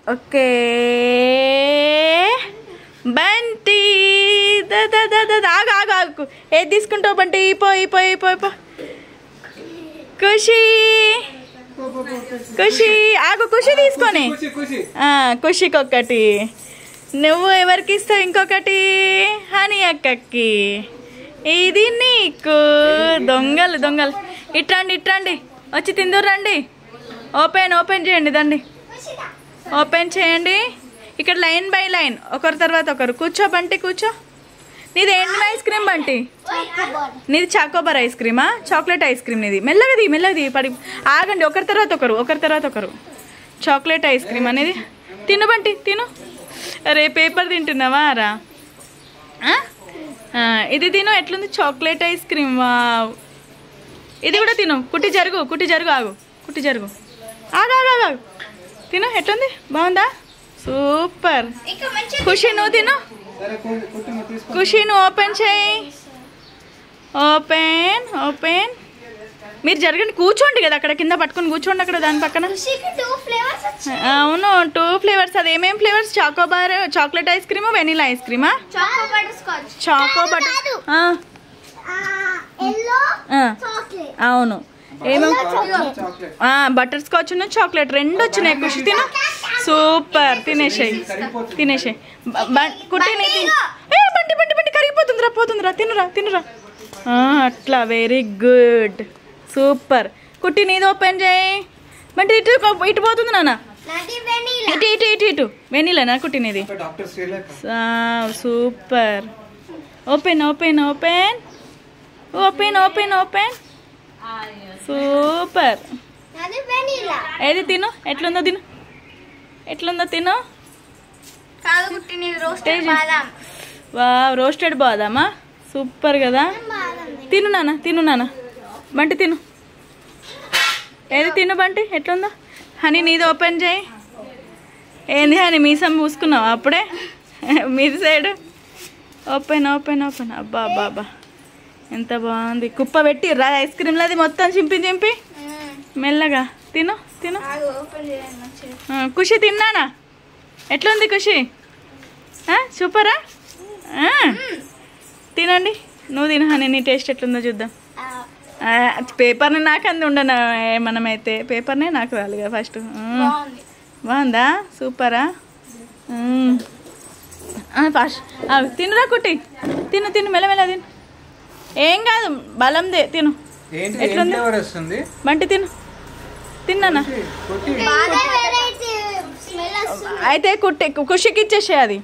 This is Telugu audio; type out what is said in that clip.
ఓకే బంటి ఆగు ఏది తీసుకుంటావు బంటి పోయి ఖుషి ఆగు ఖుషి తీసుకొని ఖుషికి ఒకటి నువ్వు ఎవరికి ఇస్తావు ఇంకొకటి హనీ అక్కకి ఇది నీకు దొంగలు ఇట్రండి వచ్చి తిందురు రండి ఓపెన్ చేయండి దండి ఓపెన్ చేయండి ఇక్కడ లైన్ బై లైన్ ఒకరి తర్వాత ఒకరు కూర్చో బంటి కూర్చో నీది ఏంటి ఐస్ క్రీమ్ బంటి నీది చాకోబార్ ఐస్ క్రీమా చాక్లెట్ ఐస్ క్రీమ్ నీది మెల్లగది పడి ఆగండి ఒకరి తర్వాత ఒకరు చాక్లెట్ ఐస్ క్రీమ్ అనేది తిను బంటి తిను అరే పేపర్ తింటున్నావా రా ఇది తిను ఎట్లుంది చాక్లెట్ ఐస్ క్రీమ్ ఇది కూడా తిను కుట్టి జరుగు ఆగు ఆగు తిను ఎట్లుంది బాగుందా సూపర్ ఖుషి నువ్వు తిను ఖుషి నువ్వు ఓపెన్ చేయి ఓపెన్ మీరు జరగండి కూర్చోండి కదా అక్కడ కింద పట్టుకొని కూర్చోండి అక్కడ దాని పక్కన అవును 2 ఫ్లేవర్స్ అది ఏమేం flavours chocobar chocolate ice cream vanilla ice క్రీమా చాకో బటర్ అవును బటర్ స్కాచ్ చాక్లెట్ 2 వచ్చినాయి ఖుషి తిను సూపర్ తినేసాయి కుట్టి బంటి కరిగిపోతుందిరా తినురా అట్లా వెరీ గుడ్ సూపర్ కుట్టి నీది ఓపెన్ చేయి బంటి ఇటు పోతుంది నాన్న ఇటు వెనీలానా కుట్టి నీది సూపర్ ఓపెన్ సూపర్ ఏది తిను ఎట్లుందో తిను రోస్టెడ్ బాదామా సూపర్ కదా తిను నాన్న బంటి తిను ఏది తిను బంటి ఎట్లుందో హనీ నీది ఓపెన్ చేయి ఏంది హనీ మీసం పూసుకున్నావా అప్పుడే మీది సైడ్ ఓపెన్ అబ్బా ఎంత బాగుంది కుప్ప పెట్టి రా ఐస్ క్రీమ్లో అది మొత్తం చింపి మెల్లగా తిను ఖుషి తిన్నానా ఎట్లుంది ఖుషి సూపరా తినండి నువ్వు తిను హనీ నీ టేస్ట్ ఎట్లుందో చూద్దాం పేపర్ని నాకు అంది ఉండను మనమైతే పేపర్నే నాకు రాలి కదా ఫస్ట్ బాగుందా సూపరా ఫస్ట్ తినురా కుట్టి తిను మెల్లమెల్ల తిను ఏం కాదు బలందే తిను ఎట్లుంది బంటి తిన్నా అయితే ఖుషికి ఇచ్చేసే అది